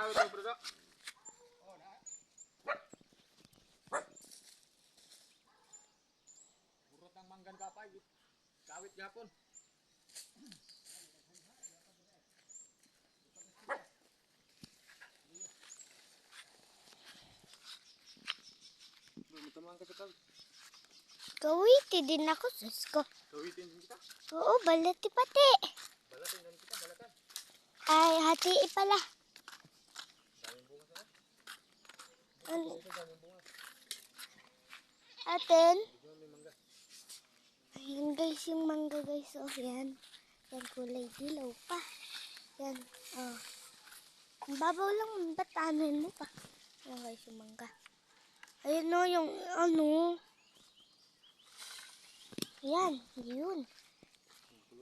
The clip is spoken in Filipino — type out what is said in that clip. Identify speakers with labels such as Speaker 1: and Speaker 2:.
Speaker 1: kawit mo, bro. Burot ng manggan kapay. Kawit gapon. Tamang ka sa kawit.
Speaker 2: Kawiti din ako, sus ko.
Speaker 1: Kawitin din kita.
Speaker 2: Oo, balati pati.
Speaker 1: Balatin din kita, balatan.
Speaker 2: Ay, hati pala.
Speaker 1: Daming bunga sa
Speaker 2: Ano?
Speaker 1: daming bunga.
Speaker 2: Atin.
Speaker 1: Bigyan may mangga.
Speaker 2: Ayan guys, yung mangga guys. Oh, yan. Yan kulay dilaw pa. Yan. Oh. Ang babaw lang. Ba't anuin mo pa? Yan guys, yung mangga. Ayun no, yung ano. Yan, yun.